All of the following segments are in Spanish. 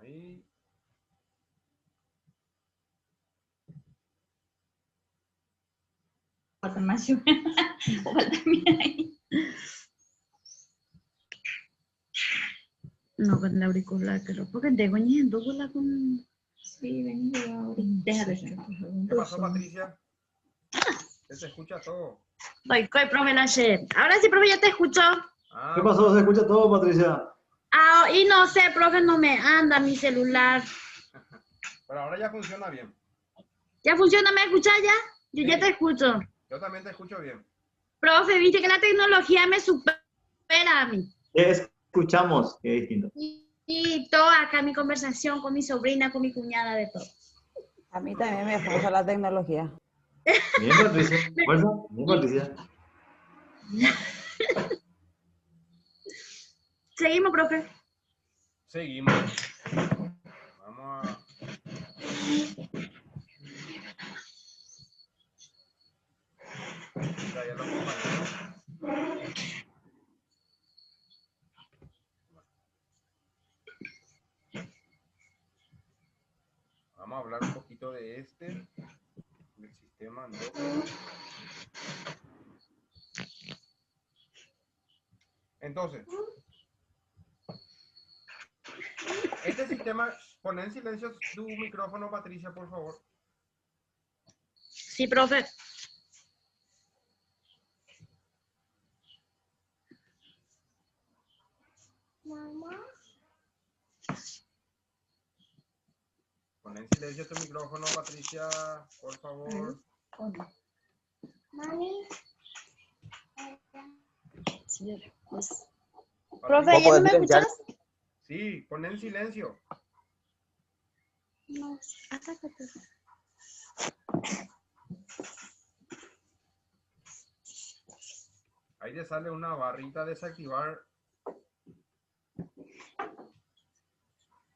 Ahí. No, con el auricular, pero porque tengo ñendo con... Sí, vengo ahora. Déjale. ¿Qué pasó, Patricia? Se te escucha todo. Voy, profe Lache. Ahora sí, profe, ya te escucho. Ah, ¿Qué pasó? ¿Se escucha todo, Patricia? Ah, y no sé, profe, no me anda mi celular. pero ahora ya funciona bien. ¿Ya funciona? ¿Me escuchas ya? Yo Sí. ya te escucho. Yo también te escucho bien. Profe, viste que la tecnología me supera a mí. ¿Qué escuchamos? Qué distinto. Y todo acá, mi conversación con mi sobrina, con mi cuñada, de todo. A mí también me gusta la tecnología. Bien, Patricia. Fuerza. Bien, Patricia. Bueno, Seguimos, profe. seguimos. Vamos a... Ya los compañeros. Vamos a hablar un poquito de del sistema endocrino. Entonces, este sistema, pon en silencio tu micrófono, Patricia, por favor. Sí, profe. Pon en silencio tu micrófono, Patricia, por favor. Mami. Sí, pues. Patricia. Profe, ¿ya no me escuchas? Sí, pon en silencio. No, acércate. Ahí te sale una barrita desactivar.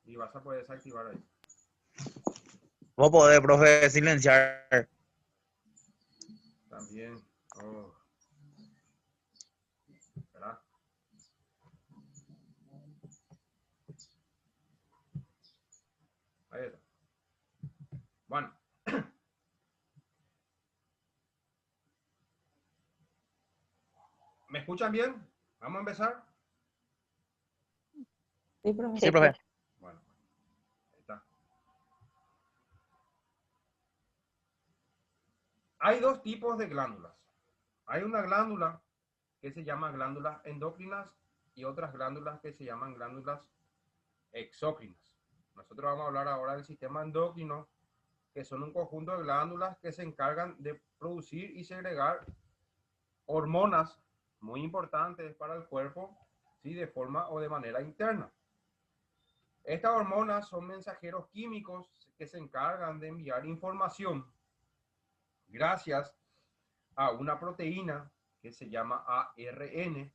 Y vas a poder desactivar ahí. ¿Cómo poder, profe, silenciar? También. Oh. ¿Verdad? Ahí está. Bueno. ¿Me escuchan bien? Vamos a empezar. Sí, profe. Sí, profe. Bueno, ahí está. Hay dos tipos de glándulas. Hay una glándula que se llama glándulas endócrinas y otras glándulas que se llaman glándulas exócrinas. Nosotros vamos a hablar ahora del sistema endocrino, que son un conjunto de glándulas que se encargan de producir y segregar hormonas muy importantes para el cuerpo, ¿sí? De forma o de manera interna. Estas hormonas son mensajeros químicos que se encargan de enviar información gracias a una proteína que se llama ARN.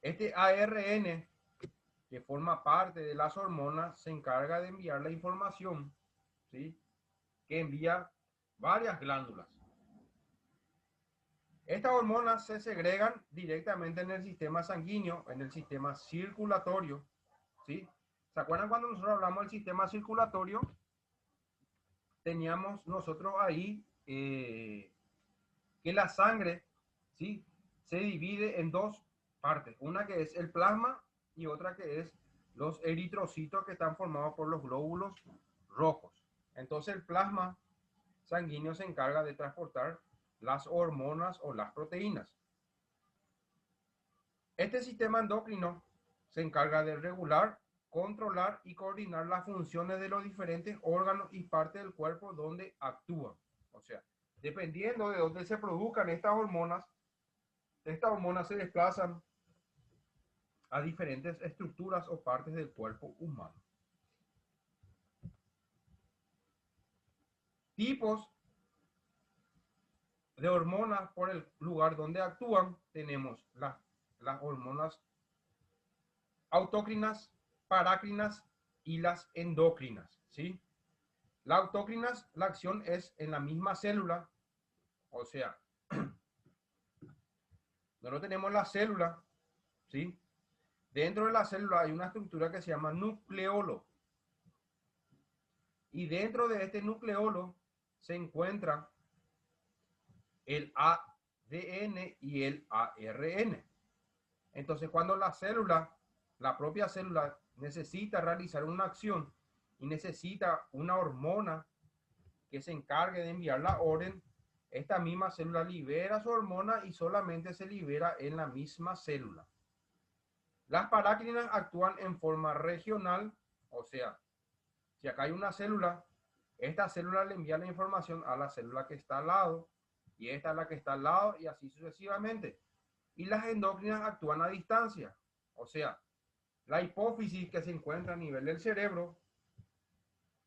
Este ARN, que forma parte de las hormonas, se encarga de enviar la información, ¿sí? Que envía varias glándulas. Estas hormonas se segregan directamente en el sistema sanguíneo, en el sistema circulatorio, ¿sí? ¿Se acuerdan cuando nosotros hablamos del sistema circulatorio? Teníamos nosotros ahí que la sangre, ¿sí? Se divide en dos partes, una que es el plasma y otra que es los eritrocitos, que están formados por los glóbulos rojos. Entonces el plasma sanguíneo se encarga de transportar las hormonas o las proteínas. Este sistema endocrino se encarga de regular, controlar y coordinar las funciones de los diferentes órganos y partes del cuerpo donde actúan. O sea, dependiendo de dónde se produzcan estas hormonas se desplazan a diferentes estructuras o partes del cuerpo humano. Tipos de hormonas por el lugar donde actúan, tenemos las hormonas autócrinas, parácrinas y las endócrinas, ¿sí? Las autócrinas, la acción es en la misma célula, o sea, nosotros tenemos la célula, ¿sí? Dentro de la célula hay una estructura que se llama nucleolo. Y dentro de este nucleolo se encuentra el ADN y el ARN. Entonces, cuando la propia célula necesita realizar una acción y necesita una hormona que se encargue de enviar la orden, esta misma célula libera su hormona y solamente se libera en la misma célula. Las parácrinas actúan en forma regional, o sea, si acá hay una célula, esta célula le envía la información a la célula que está al lado, y esta es la que está al lado, y así sucesivamente. Y las endócrinas actúan a distancia, o sea, la hipófisis que se encuentra a nivel del cerebro,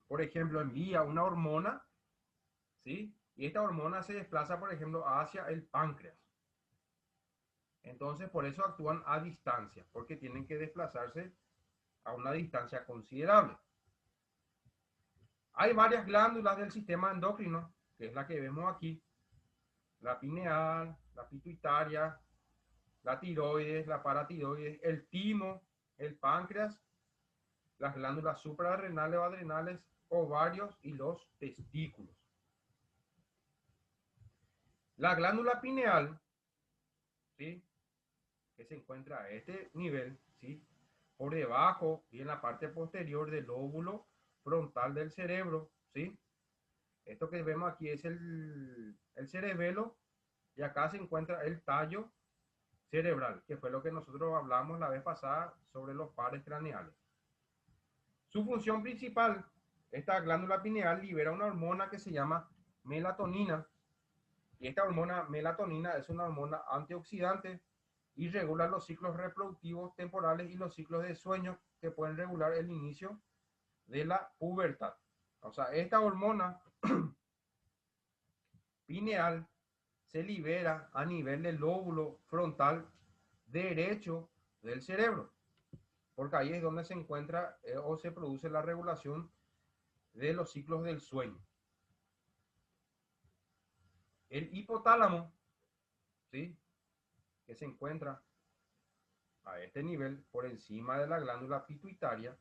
por ejemplo, envía una hormona, ¿sí? Y esta hormona se desplaza, por ejemplo, hacia el páncreas. Entonces, por eso actúan a distancia, porque tienen que desplazarse a una distancia considerable. Hay varias glándulas del sistema endocrino, que es la que vemos aquí. La pineal, la pituitaria, la tiroides, la paratiroides, el timo, el páncreas, las glándulas suprarrenales o adrenales, ovarios y los testículos. La glándula pineal, ¿sí?, que se encuentra a este nivel, ¿sí?, por debajo y en la parte posterior del lóbulo frontal del cerebro, ¿sí? Esto que vemos aquí es el cerebelo, y acá se encuentra el tallo cerebral, que fue lo que nosotros hablamos la vez pasada sobre los pares craneales. Su función principal, esta glándula pineal libera una hormona que se llama melatonina, y esta hormona melatonina es una hormona antioxidante y regula los ciclos reproductivos temporales y los ciclos de sueño que pueden regular el inicio de la pubertad. O sea, esta hormona pineal se libera a nivel del lóbulo frontal derecho del cerebro, porque ahí es donde se encuentra o se produce la regulación de los ciclos del sueño. El hipotálamo, ¿sí?, que se encuentra a este nivel por encima de la glándula pituitaria,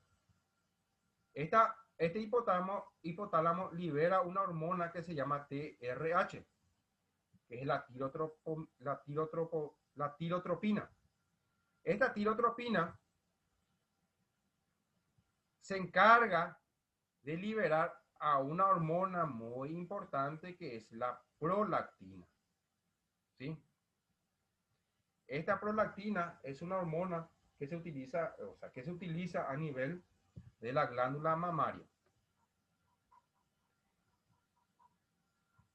este hipotálamo libera una hormona que se llama TRH, que es la tirotropina. Esta tirotropina se encarga de liberar a una hormona muy importante que es la prolactina, ¿sí? Esta prolactina es una hormona que se utiliza, a nivel de la glándula mamaria.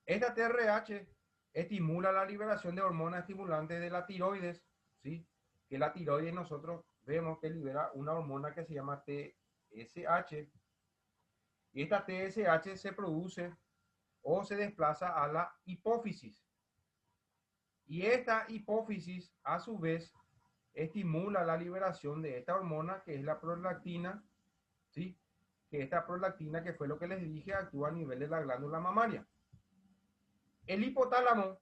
Esta TRH estimula la liberación de hormonas estimulantes de la tiroides, ¿sí?, que la tiroides nosotros vemos que libera una hormona que se llama TSH, y esta TSH se produce o se desplaza a la hipófisis. Y esta hipófisis, a su vez, estimula la liberación de esta hormona, que es la prolactina, ¿sí?, que esta prolactina, que fue lo que les dije, actúa a nivel de la glándula mamaria. El hipotálamo,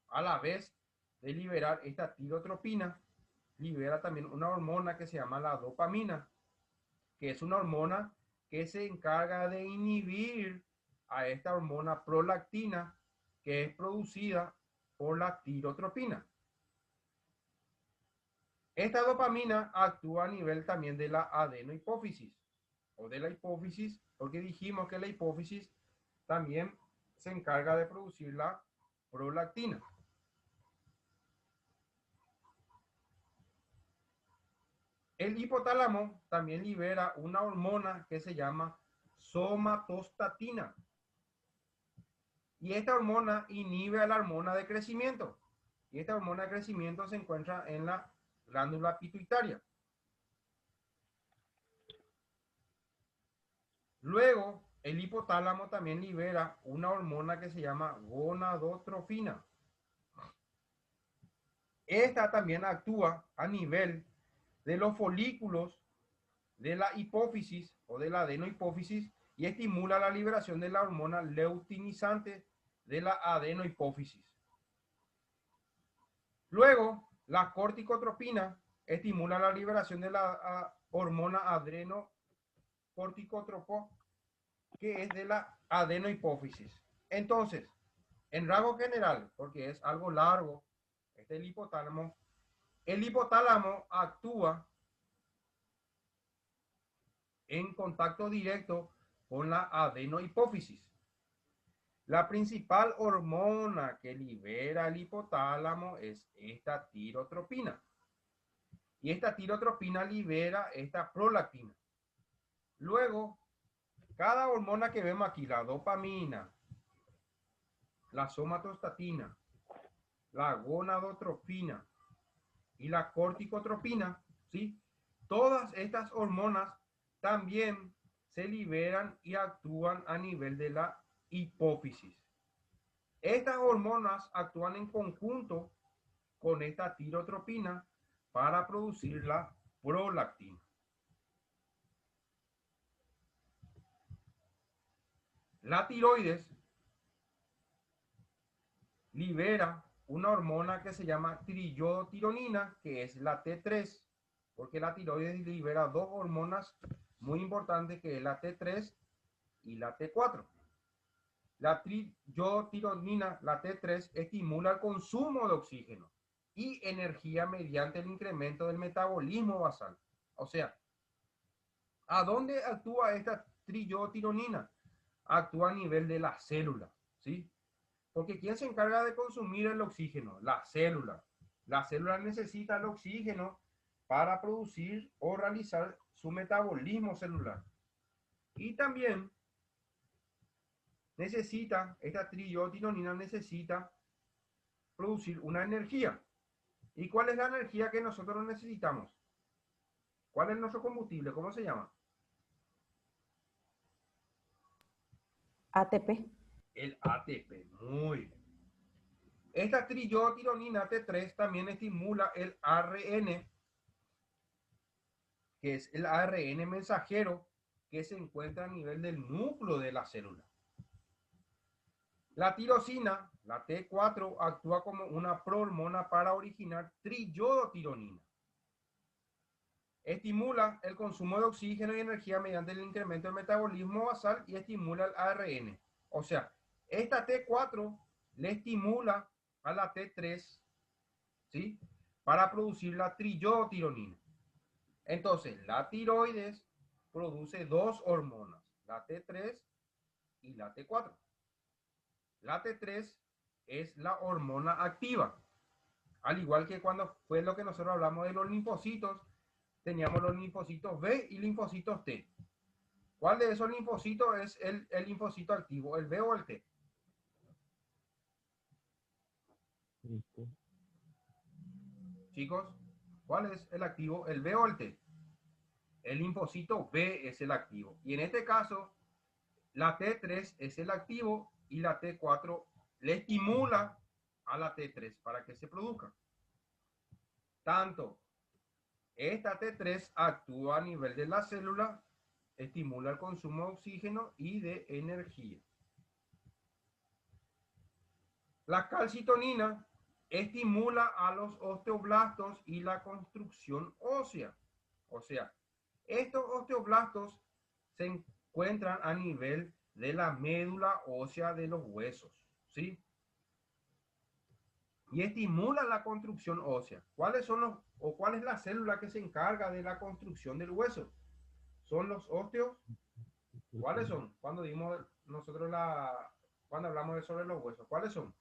a la vez de liberar esta tirotropina, libera también una hormona que se llama la dopamina, que es una hormona que se encarga de inhibir a esta hormona prolactina, que es producida por la tirotropina. Esta dopamina actúa a nivel también de la adenohipófisis, o de la hipófisis, porque dijimos que la hipófisis también se encarga de producir la prolactina. El hipotálamo también libera una hormona que se llama somatostatina. Y esta hormona inhibe a la hormona de crecimiento. Y esta hormona de crecimiento se encuentra en la glándula pituitaria. Luego, el hipotálamo también libera una hormona que se llama gonadotrofina. Esta también actúa a nivel de los folículos de la hipófisis o de la adenohipófisis y estimula la liberación de la hormona leutinizante de la adenohipófisis. Luego, la corticotropina estimula la liberación de la hormona adrenocorticotropo, que es de la adenohipófisis. Entonces, en rasgo general, porque es algo largo, este es el hipotálamo actúa en contacto directo con la adenohipófisis. La principal hormona que libera el hipotálamo es esta tirotropina. Y esta tirotropina libera esta prolactina. Luego, cada hormona que vemos aquí, la dopamina, la somatostatina, la gonadotropina y la corticotropina, ¿sí? Todas estas hormonas también se liberan y actúan a nivel de la hipófisis. Estas hormonas actúan en conjunto con esta tirotropina para producir la prolactina. La tiroides libera una hormona que se llama triiodotironina, que es la T3, porque la tiroides libera dos hormonas muy importantes, que es la T3 y la T4. La triiodotironina, la T3, estimula el consumo de oxígeno y energía mediante el incremento del metabolismo basal. O sea, ¿a dónde actúa esta triiodotironina? Actúa a nivel de la célula, ¿sí? Porque ¿quién se encarga de consumir el oxígeno? La célula. La célula necesita el oxígeno para producir o realizar su metabolismo celular. Y también esta triiodotironina necesita producir una energía. ¿Y cuál es la energía que nosotros necesitamos? ¿Cuál es nuestro combustible? ¿Cómo se llama? ATP. El ATP. Muy bien. Esta triiodotironina T3 también estimula el ARN, que es el ARN mensajero que se encuentra a nivel del núcleo de la célula. La tirosina, la T4, actúa como una prohormona para originar triiodotironina. Estimula el consumo de oxígeno y energía mediante el incremento del metabolismo basal y estimula el ARN. O sea, esta T4 le estimula a la T3, ¿sí? Para producir la triiodotironina. Entonces, la tiroides produce dos hormonas, la T3 y la T4. La T3 es la hormona activa. Al igual que cuando fue lo que nosotros hablamos de los linfocitos, teníamos los linfocitos B y linfocitos T. ¿Cuál de esos linfocitos es el linfocito activo, el B o el T? Chicos, ¿cuál es el activo, el B o el T? El linfocito B es el activo. Y en este caso, la T3 es el activo y la T4 le estimula a la T3 para que se produzca. Tanto esta T3 actúa a nivel de la célula, estimula el consumo de oxígeno y de energía. La calcitonina estimula a los osteoblastos y la construcción ósea. O sea, estos osteoblastos se encuentran a nivel de la médula ósea de los huesos, ¿sí? Y estimula la construcción ósea. ¿Cuál es la célula que se encarga de la construcción del hueso? ¿Son los ósteos? ¿Cuáles son? Cuando hablamos sobre los huesos, ¿cuáles son?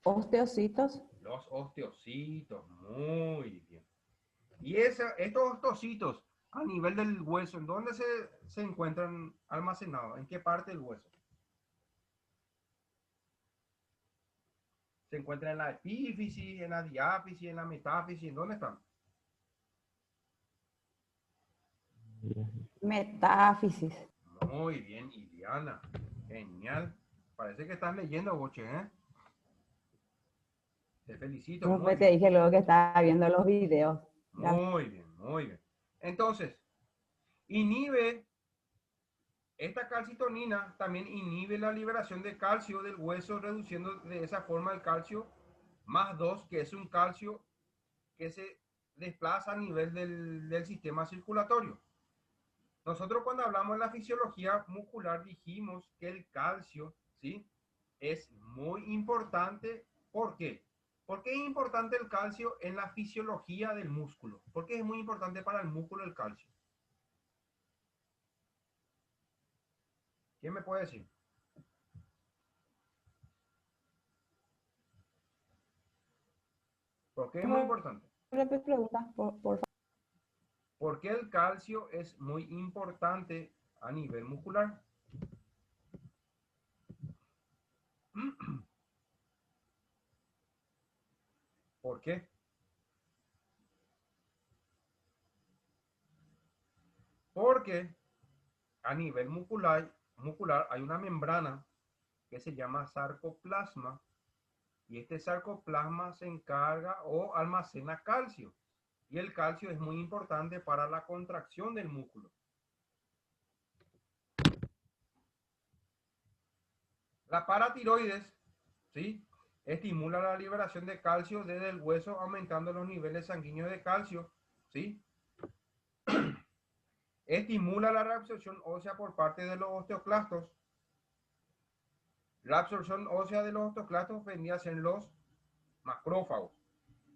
Osteocitos. Los osteocitos, muy bien. Y estos osteocitos a nivel del hueso, ¿en dónde se encuentran almacenados? ¿En qué parte del hueso? Se encuentran en la epífisis, en la diáfisis, en la metáfisis. ¿En dónde están? Metáfisis. Muy bien, Iliana. Genial. Parece que estás leyendo, Boche, ¿eh? Te felicito. Como te dije luego que estaba viendo los videos. Muy bien, muy bien. Entonces, esta calcitonina también inhibe la liberación de calcio del hueso, reduciendo de esa forma el calcio más 2, que es un calcio que se desplaza a nivel del sistema circulatorio. Nosotros cuando hablamos de la fisiología muscular dijimos que el calcio, ¿sí?, es muy importante. ¿Por qué? ¿Por qué es importante el calcio en la fisiología del músculo? ¿Por qué es muy importante para el músculo el calcio? ¿Quién me puede decir? ¿Por qué es muy importante? Repite preguntas, por favor. ¿Por qué el calcio es muy importante a nivel muscular? ¿Por qué? Porque a nivel muscular hay una membrana que se llama sarcoplasma y este sarcoplasma se encarga o almacena calcio y el calcio es muy importante para la contracción del músculo. La paratiroides, ¿sí?, estimula la liberación de calcio desde el hueso aumentando los niveles sanguíneos de calcio, ¿sí? Estimula la reabsorción ósea por parte de los osteoclastos. La absorción ósea de los osteoclastos vendría a ser los macrófagos.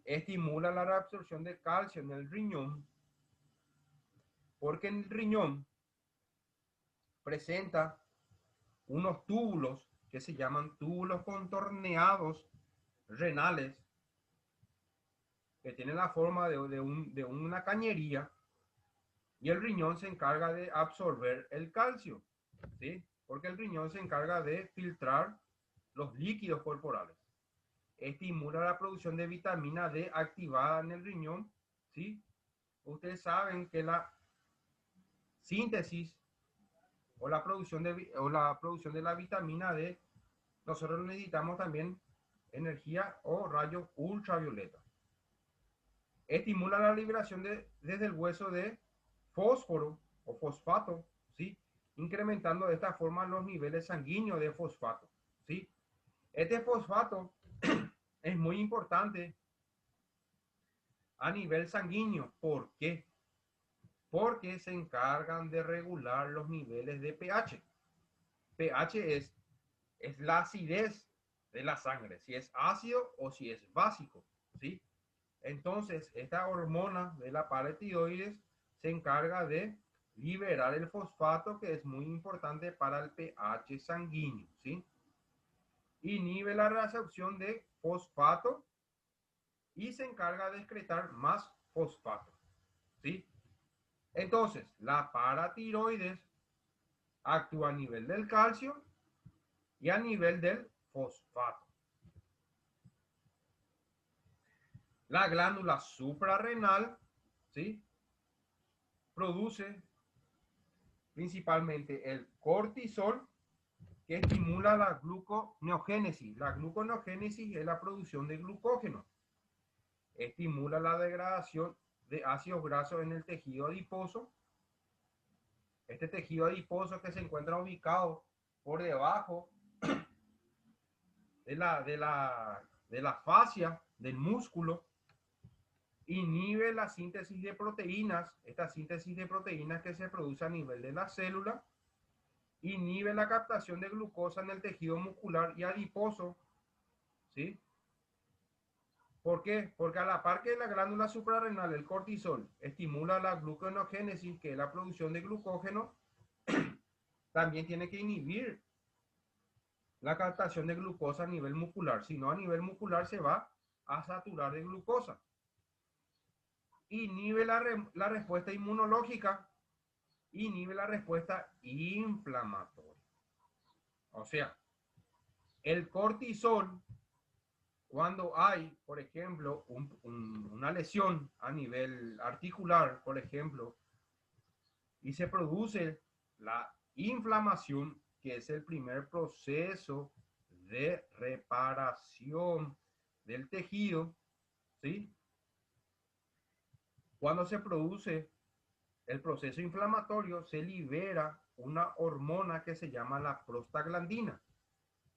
Estimula la reabsorción de calcio en el riñón, porque en el riñón presenta unos túbulos que se llaman túbulos contorneados renales, que tienen la forma de una cañería, y el riñón se encarga de absorber el calcio, ¿sí?, porque el riñón se encarga de filtrar los líquidos corporales. Estimula la producción de vitamina D activada en el riñón, ¿sí? Ustedes saben que la síntesis o la producción de la vitamina D, nosotros necesitamos también energía o rayos ultravioleta. Estimula la liberación desde el hueso de fósforo o fosfato, ¿sí?, incrementando de esta forma los niveles sanguíneos de fosfato, ¿sí? Este fosfato es muy importante a nivel sanguíneo. ¿Por qué? Porque se encargan de regular los niveles de pH. pH es la acidez de la sangre, si es ácido o si es básico, ¿sí? Entonces, esta hormona de la paratiroides se encarga de liberar el fosfato, que es muy importante para el pH sanguíneo, ¿sí? Inhibe la reabsorción de fosfato y se encarga de excretar más fosfato, ¿sí? Entonces, la paratiroides actúa a nivel del calcio y a nivel del fosfato. La glándula suprarrenal, ¿sí?, produce principalmente el cortisol, que estimula la gluconeogénesis. La gluconeogénesis es la producción de glucógeno. Estimula la degradación de ácidos grasos en el tejido adiposo. Este tejido adiposo que se encuentra ubicado por debajo de la fascia del músculo, inhibe la síntesis de proteínas, esta síntesis de proteínas que se produce a nivel de la célula, inhibe la captación de glucosa en el tejido muscular y adiposo, ¿sí? ¿Por qué? Porque a la par que la glándula suprarrenal, el cortisol, estimula la gluconeogénesis, que es la producción de glucógeno, también tiene que inhibir la captación de glucosa a nivel muscular, si no a nivel muscular se va a saturar de glucosa. Inhibe la respuesta inmunológica, inhibe la respuesta inflamatoria. O sea, el cortisol, cuando hay, por ejemplo, una lesión a nivel articular, por ejemplo, y se produce la inflamación, que es el primer proceso de reparación del tejido, ¿sí? Cuando se produce el proceso inflamatorio, se libera una hormona que se llama la prostaglandina.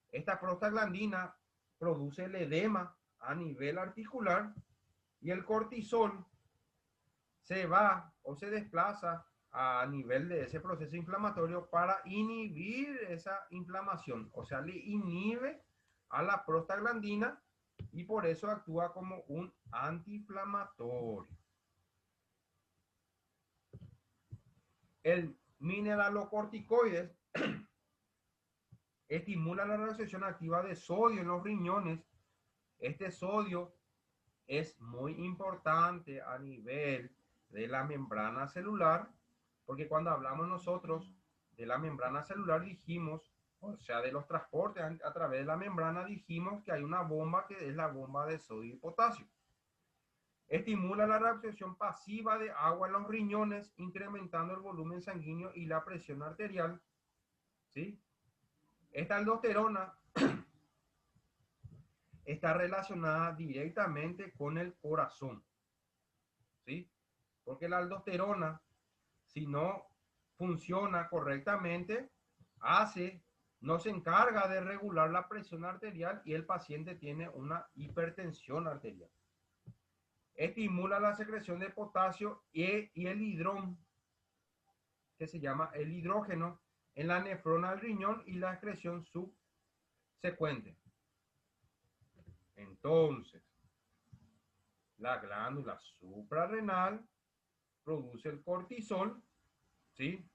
Esta prostaglandina produce el edema a nivel articular Y el cortisol se va o se desplaza a nivel de ese proceso inflamatorio para inhibir esa inflamación. O sea, le inhibe a la prostaglandina y por eso actúa como un antiinflamatorio. El mineralocorticoides estimula la reabsorción activa de sodio en los riñones. Este sodio es muy importante a nivel de la membrana celular, porque cuando hablamos nosotros de la membrana celular dijimos, o sea, de los transportes a través de la membrana, dijimos que hay una bomba que es la bomba de sodio y potasio. Estimula la reabsorción pasiva de agua en los riñones, incrementando el volumen sanguíneo y la presión arterial. ¿Sí? Esta aldosterona está relacionada directamente con el corazón. ¿Sí? Porque la aldosterona, si no funciona correctamente, no se encarga de regular la presión arterial y el paciente tiene una hipertensión arterial. Estimula la secreción de potasio y el hidrón, que se llama el hidrógeno, en la nefrona del riñón y la excreción subsecuente. Entonces, la glándula suprarrenal produce el cortisol, ¿sí?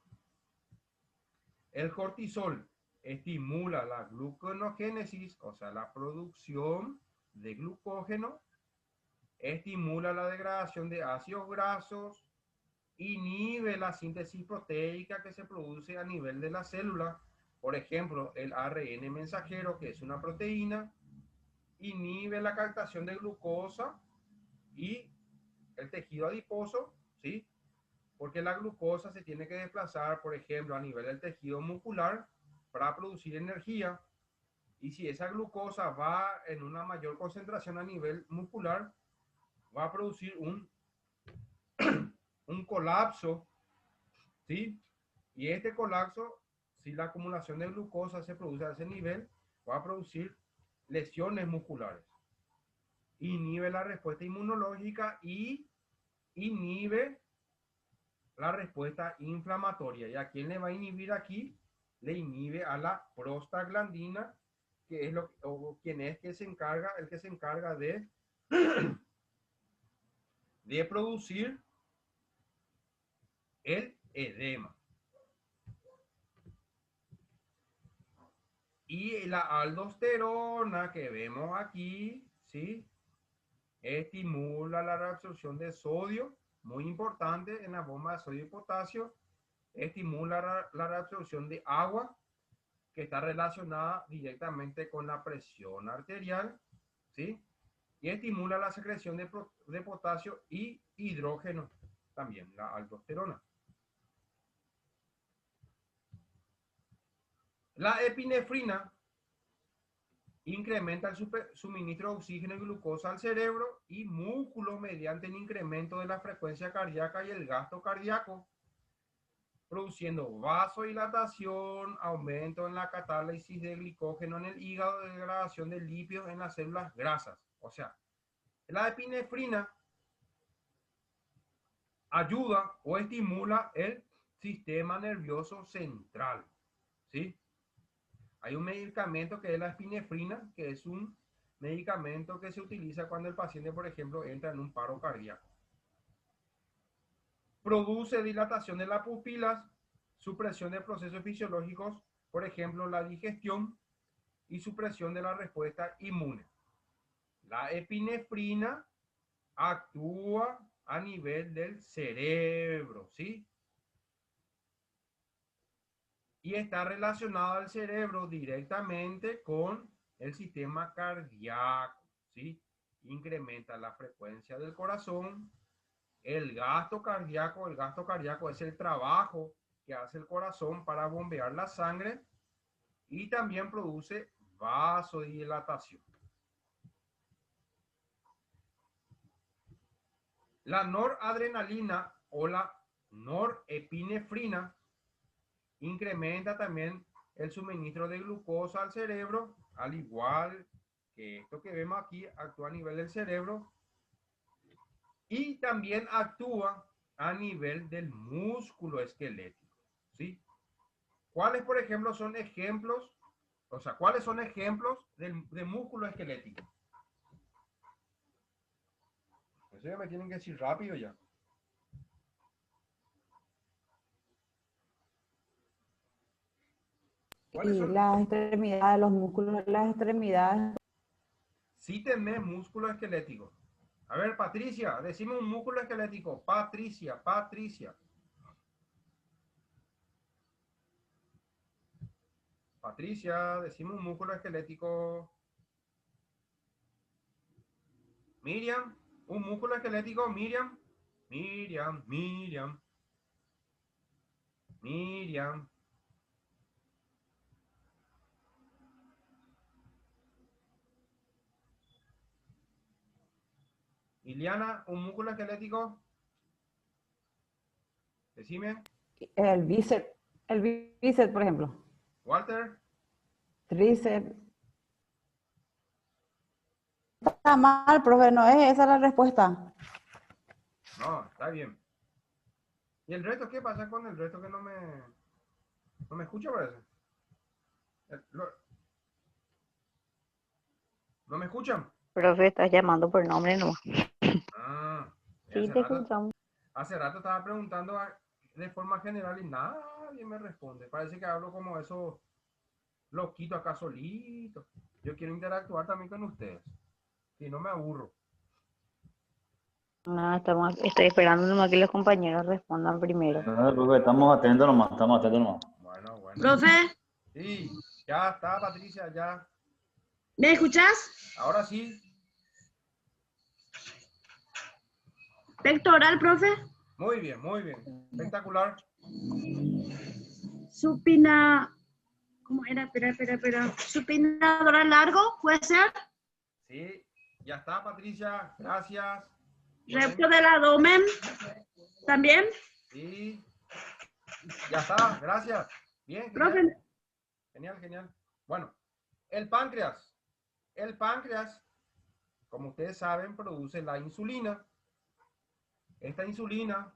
El cortisol estimula la gluconeogénesis, o sea, la producción de glucógeno, estimula la degradación de ácidos grasos, inhibe la síntesis proteica que se produce a nivel de la célula, por ejemplo, el ARN mensajero, que es una proteína, inhibe la captación de glucosa y el tejido adiposo, ¿sí? Porque la glucosa se tiene que desplazar, por ejemplo, a nivel del tejido muscular para producir energía. Y si esa glucosa va en una mayor concentración a nivel muscular, va a producir un colapso, ¿sí? Y este colapso, si la acumulación de glucosa se produce a ese nivel, va a producir lesiones musculares. Inhibe la respuesta inmunológica y inhibe la respuesta inflamatoria. ¿Y a quién le va a inhibir aquí? Le inhibe a la prostaglandina, que es quien es que se encarga, el que se encarga de producir el edema. Y la aldosterona que vemos aquí, ¿sí? Estimula la reabsorción de sodio, muy importante en la bomba de sodio y potasio. Estimula la reabsorción de agua, que está relacionada directamente con la presión arterial, ¿sí? Y estimula la secreción de potasio y hidrógeno, también la aldosterona. La epinefrina incrementa el suministro de oxígeno y glucosa al cerebro y músculo mediante el incremento de la frecuencia cardíaca y el gasto cardíaco, produciendo vasodilatación, aumento en la catálisis de glicógeno en el hígado, degradación de lípidos en las células grasas. O sea, la epinefrina ayuda o estimula el sistema nervioso central, ¿sí? Hay un medicamento que es la epinefrina, que es un medicamento que se utiliza cuando el paciente, por ejemplo, entra en un paro cardíaco. Produce dilatación de las pupilas, supresión de procesos fisiológicos, por ejemplo, la digestión, y supresión de la respuesta inmune. La epinefrina actúa a nivel del cerebro, ¿sí? Y está relacionado al cerebro directamente con el sistema cardíaco, ¿sí? Incrementa la frecuencia del corazón, el gasto cardíaco es el trabajo que hace el corazón para bombear la sangre y también produce vasodilatación. La noradrenalina o la norepinefrina incrementa también el suministro de glucosa al cerebro, al igual que esto que vemos aquí, actúa a nivel del cerebro Y también actúa a nivel del músculo esquelético, ¿sí? ¿Cuáles, por ejemplo, son ejemplos? O sea, ¿cuáles son ejemplos de músculo esquelético? Eso ya me tienen que decir rápido ya. ¿Cuáles Y son? las extremidades, los músculos de las extremidades. Sí tenés músculo esquelético. A ver, Patricia, decime un músculo esquelético. Patricia, Patricia. Patricia, decime un músculo esquelético. Miriam, un músculo esquelético. Miriam, Miriam, Miriam, Miriam. Iliana, un músculo esquelético. Decime. El bíceps, por ejemplo. Walter. Tríceps. Está mal, profe, no es esa la respuesta. No, está bien. ¿Y el resto qué pasa con el resto que no me escucha, parece? ¿No me escuchan? Profe, estás llamando por nombre nomás. Ah, Sí, te escuchamos. hace rato estaba preguntando de forma general y nadie me responde. Parece que hablo como eso loquito acá solito. Yo quiero interactuar también con ustedes. Si no me aburro. No, estoy esperando nomás que los compañeros respondan primero. Profe, estamos atentos nomás, estamos atentos nomás. Bueno, bueno. Profe, Sí, ya está, Patricia, ya. ¿me escuchás? Ahora sí. Pectoral, profe. Muy bien, muy bien. Espectacular. Supina. ¿Cómo era? Espera. Supinadora largo, ¿puede ser? Sí, ya está, Patricia. Gracias. Recto del abdomen. ¿También? Sí. Ya está, gracias. Bien, genial. Profe, Genial, genial. Bueno, el páncreas. El páncreas, como ustedes saben, produce la insulina. Esta insulina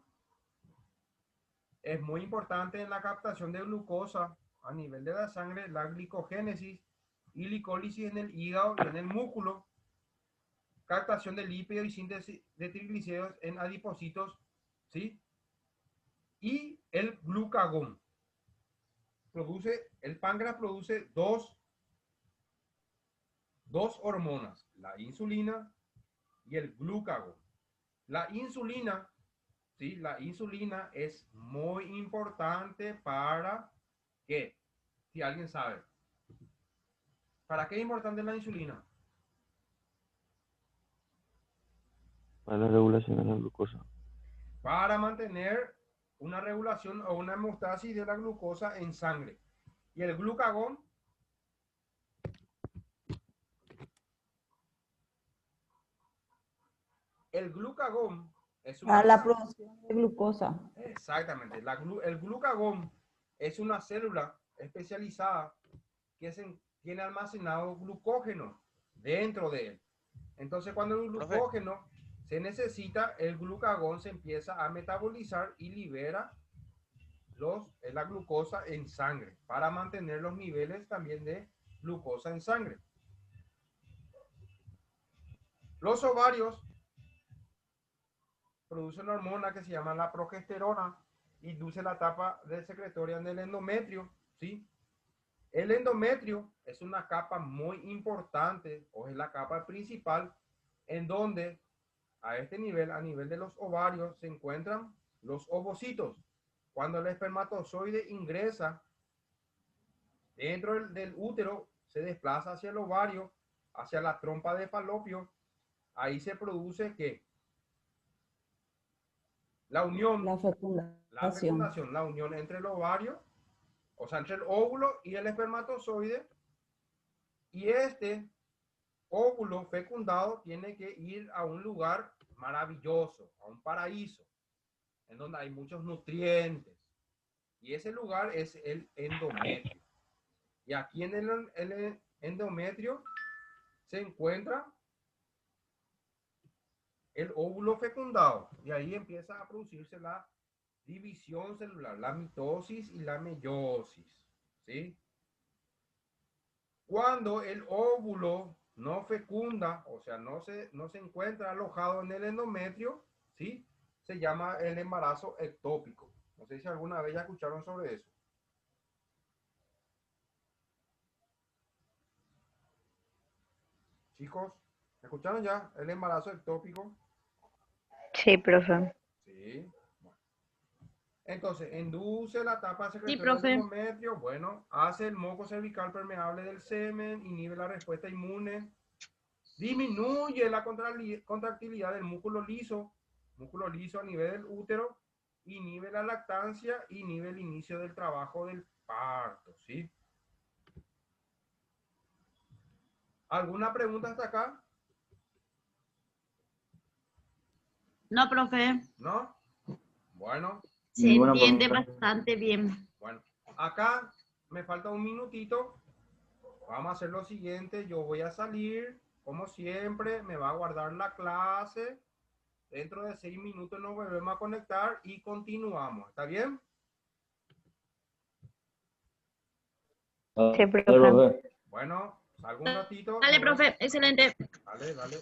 es muy importante en la captación de glucosa a nivel de la sangre, la glicogénesis y glicólisis en el hígado y en el músculo, captación de lípidos y síntesis de triglicéridos en adipocitos, ¿sí? Y el glucagón. El páncreas produce dos hormonas, la insulina y el glucagón. La insulina, ¿sí? La insulina es muy importante para ¿qué? Si alguien sabe. ¿Para qué es importante la insulina? Para la regulación de la glucosa. Para mantener una regulación o una hemostasis de la glucosa en sangre. Y el glucagón es Para una... la producción de glucosa. Exactamente. El glucagón es una célula especializada que tiene almacenado glucógeno dentro de él. Entonces, cuando el glucógeno se necesita, el glucagón se empieza a metabolizar y libera la glucosa en sangre para mantener los niveles también de glucosa en sangre. Los ovarios producen una hormona que se llama la progesterona, induce la etapa de secretoria en el endometrio, ¿sí? El endometrio es una capa muy importante, o es la capa principal, en donde a este nivel, a nivel de los ovarios, se encuentran los ovocitos. Cuando el espermatozoide ingresa dentro del útero, se desplaza hacia el ovario, hacia la trompa de falopio, ahí se produce ¿qué? La unión, La fecundación. la unión entre el ovario, o sea, entre el óvulo y el espermatozoide, y este óvulo fecundado tiene que ir a un lugar maravilloso, a un paraíso, en donde hay muchos nutrientes, y ese lugar es el endometrio. Y aquí en el endometrio se encuentra el óvulo fecundado. Y ahí empieza a producirse la división celular, la mitosis y la meiosis. ¿Sí? Cuando el óvulo no fecunda, o sea, no se encuentra alojado en el endometrio, ¿sí? Se llama el embarazo ectópico. No sé si alguna vez ya escucharon sobre eso. Chicos, ¿escucharon ya el embarazo ectópico? Sí, profe. Sí. Bueno. Entonces, induce la tapa secretoria profe. del endometrio, bueno, hace el moco cervical permeable del semen, inhibe la respuesta inmune, disminuye la contractilidad del músculo liso a nivel del útero, inhibe la lactancia, inhibe el inicio del trabajo del parto, ¿sí? ¿Alguna pregunta hasta acá? No, profe. ¿No? Bueno, Se Ninguna entiende pregunta. bastante bien. bueno. Acá me falta un minutito. Vamos a hacer lo siguiente. Yo voy a salir, como siempre, me va a guardar la clase. Dentro de 6 minutos nos volvemos a conectar y continuamos. ¿Está bien? Sí, Dale, profe. profe. Bueno, salgo un ratito. Dale, nos vemos. profe. Excelente. Dale, dale.